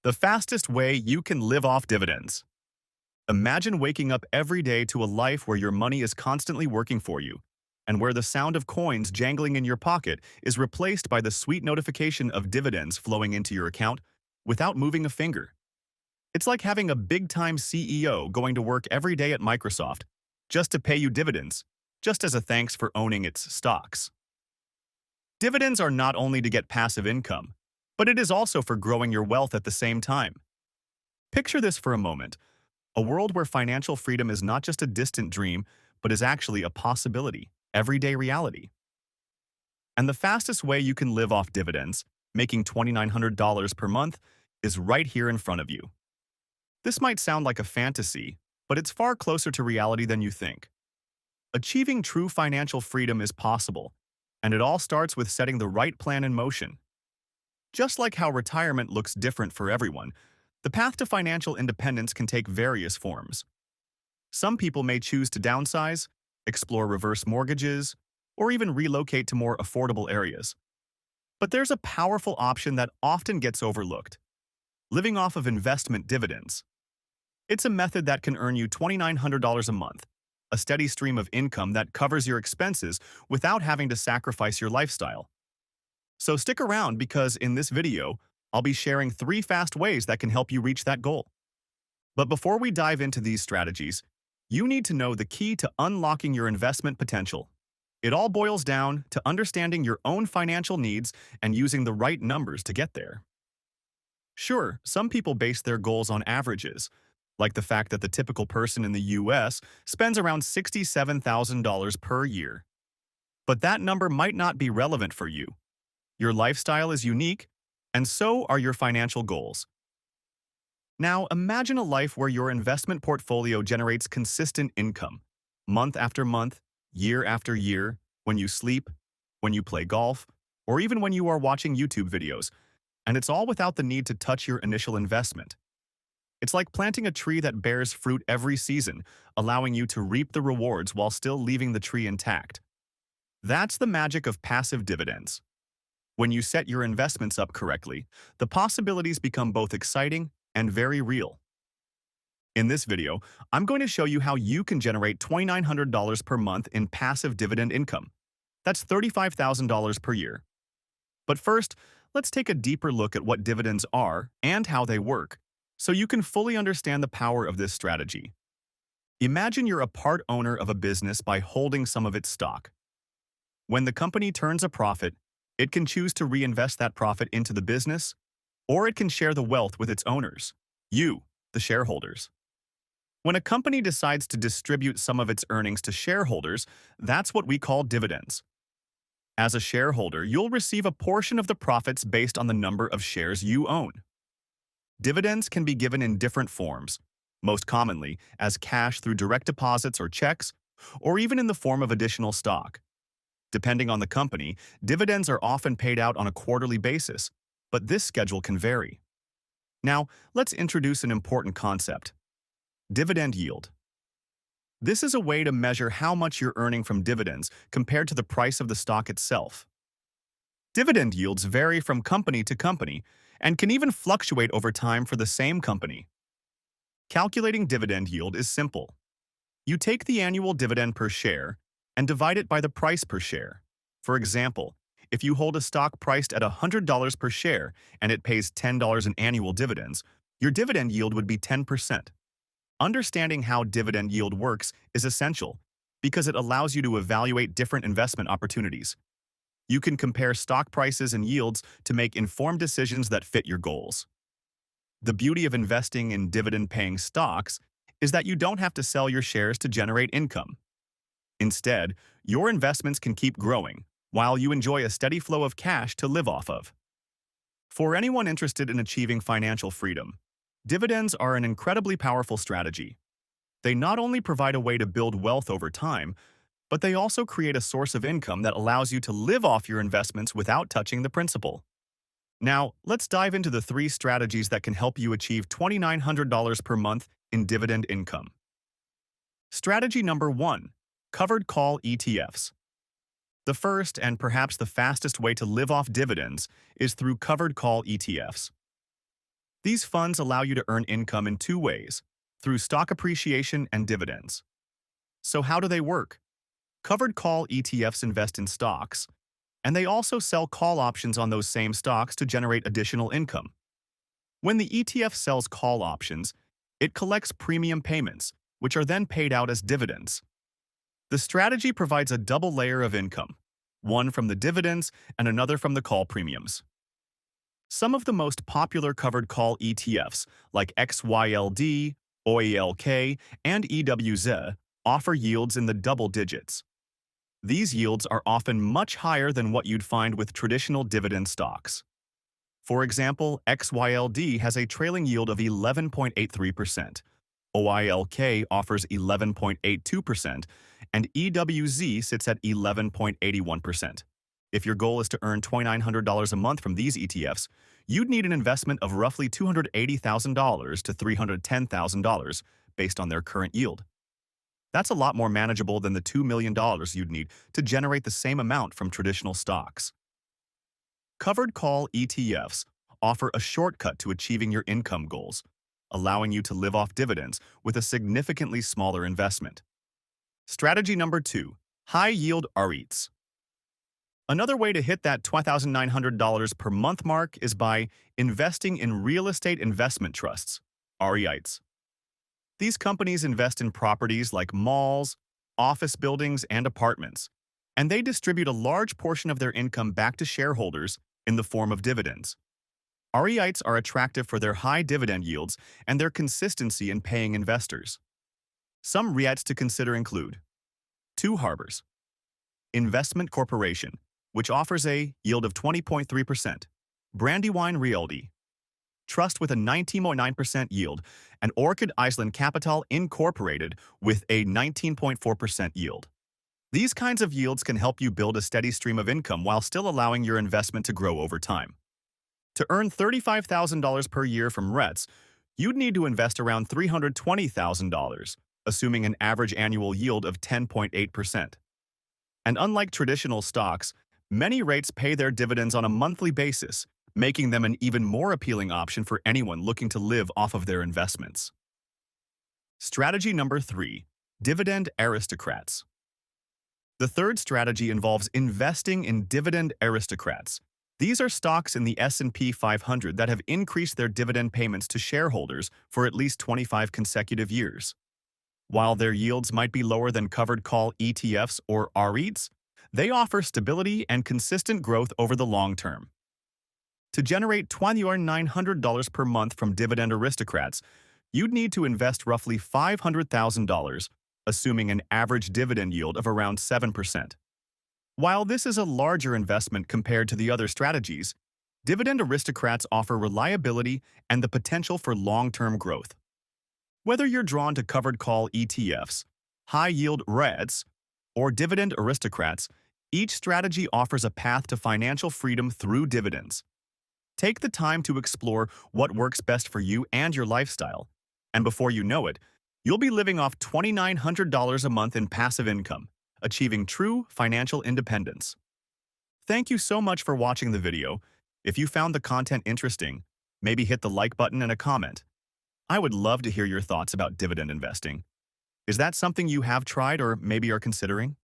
The fastest way you can live off dividends. Imagine waking up every day to a life where your money is constantly working for you, and where the sound of coins jangling in your pocket is replaced by the sweet notification of dividends flowing into your account without moving a finger. It's like having a big-time CEO going to work every day at Microsoft just to pay you dividends, just as a thanks for owning its stocks. Dividends are not only to get passive income, but it is also for growing your wealth at the same time. Picture this for a moment, a world where financial freedom is not just a distant dream, but is actually a possibility, everyday reality. And the fastest way you can live off dividends, making $2,900 per month, is right here in front of you. This might sound like a fantasy, but it's far closer to reality than you think. Achieving true financial freedom is possible, and it all starts with setting the right plan in motion. Just like how retirement looks different for everyone, the path to financial independence can take various forms. Some people may choose to downsize, explore reverse mortgages, or even relocate to more affordable areas. But there's a powerful option that often gets overlooked: living off of investment dividends. It's a method that can earn you $2,900 a month, a steady stream of income that covers your expenses without having to sacrifice your lifestyle. So stick around because in this video, I'll be sharing 3 fast ways that can help you reach that goal. But before we dive into these strategies, you need to know the key to unlocking your investment potential. It all boils down to understanding your own financial needs and using the right numbers to get there. Sure, some people base their goals on averages, like the fact that the typical person in the US spends around $67,000 per year. But that number might not be relevant for you. Your lifestyle is unique, and so are your financial goals. Now, imagine a life where your investment portfolio generates consistent income, month after month, year after year, when you sleep, when you play golf, or even when you are watching YouTube videos, and it's all without the need to touch your initial investment. It's like planting a tree that bears fruit every season, allowing you to reap the rewards while still leaving the tree intact. That's the magic of passive dividends. When you set your investments up correctly, the possibilities become both exciting and very real. In this video, I'm going to show you how you can generate $2,900 per month in passive dividend income. That's $35,000 per year. But first, let's take a deeper look at what dividends are and how they work, so you can fully understand the power of this strategy. Imagine you're a part owner of a business by holding some of its stock. When the company turns a profit, it can choose to reinvest that profit into the business, or it can share the wealth with its owners, you, the shareholders. When a company decides to distribute some of its earnings to shareholders, that's what we call dividends. As a shareholder, you'll receive a portion of the profits based on the number of shares you own. Dividends can be given in different forms, most commonly as cash through direct deposits or checks, or even in the form of additional stock. Depending on the company, dividends are often paid out on a quarterly basis, but this schedule can vary. Now, let's introduce an important concept: dividend yield. This is a way to measure how much you're earning from dividends compared to the price of the stock itself. Dividend yields vary from company to company and can even fluctuate over time for the same company. Calculating dividend yield is simple. You take the annual dividend per share and divide it by the price per share. For example, if you hold a stock priced at $100 per share and it pays $10 in annual dividends, your dividend yield would be 10%. Understanding how dividend yield works is essential because it allows you to evaluate different investment opportunities. You can compare stock prices and yields to make informed decisions that fit your goals. The beauty of investing in dividend-paying stocks is that you don't have to sell your shares to generate income. Instead, your investments can keep growing while you enjoy a steady flow of cash to live off of. For anyone interested in achieving financial freedom, dividends are an incredibly powerful strategy. They not only provide a way to build wealth over time, but they also create a source of income that allows you to live off your investments without touching the principal. Now, let's dive into the 3 strategies that can help you achieve $2,900 per month in dividend income. Strategy number 1. Covered call ETFs. The first and perhaps the fastest way to live off dividends is through covered call ETFs. These funds allow you to earn income in two ways, through stock appreciation and dividends. So how do they work? Covered call ETFs invest in stocks, and they also sell call options on those same stocks to generate additional income. When the ETF sells call options, it collects premium payments, which are then paid out as dividends. The strategy provides a double layer of income, one from the dividends and another from the call premiums. Some of the most popular covered call ETFs, like XYLD, OALK, and EWZ, offer yields in the double digits. These yields are often much higher than what you'd find with traditional dividend stocks. For example, XYLD has a trailing yield of 11.83%, OILK offers 11.82%, and EWZ sits at 11.81%. If your goal is to earn $2,900 a month from these ETFs, you'd need an investment of roughly $280,000 to $310,000 based on their current yield. That's a lot more manageable than the $2 million you'd need to generate the same amount from traditional stocks. Covered call ETFs offer a shortcut to achieving your income goals, allowing you to live off dividends with a significantly smaller investment. Strategy number 2, high-yield REITs. Another way to hit that $2,900 per month mark is by investing in real estate investment trusts, REITs. These companies invest in properties like malls, office buildings, and apartments, and they distribute a large portion of their income back to shareholders in the form of dividends. REITs are attractive for their high dividend yields and their consistency in paying investors. Some REITs to consider include Two Harbors Investment Corporation, which offers a yield of 20.3%, Brandywine Realty Trust with a 19.9% yield, and Orchid Island Capital Incorporated with a 19.4% yield. These kinds of yields can help you build a steady stream of income while still allowing your investment to grow over time. To earn $35,000 per year from REITs, you'd need to invest around $320,000, assuming an average annual yield of 10.8%. And unlike traditional stocks, many REITs pay their dividends on a monthly basis, making them an even more appealing option for anyone looking to live off of their investments. Strategy number 3, Dividend Aristocrats. The third strategy involves investing in Dividend Aristocrats. These are stocks in the S&P 500 that have increased their dividend payments to shareholders for at least 25 consecutive years. While their yields might be lower than covered call ETFs or REITs, they offer stability and consistent growth over the long term. To generate $2,900 per month from Dividend Aristocrats, you'd need to invest roughly $500,000, assuming an average dividend yield of around 7%. While this is a larger investment compared to the other strategies, Dividend Aristocrats offer reliability and the potential for long-term growth. Whether you're drawn to covered call ETFs, high-yield REITs, or Dividend Aristocrats, each strategy offers a path to financial freedom through dividends. Take the time to explore what works best for you and your lifestyle, and before you know it, you'll be living off $2,900 a month in passive income, achieving true financial independence. Thank you so much for watching the video. If you found the content interesting, maybe hit the like button and a comment. I would love to hear your thoughts about dividend investing. Is that something you have tried or maybe are considering?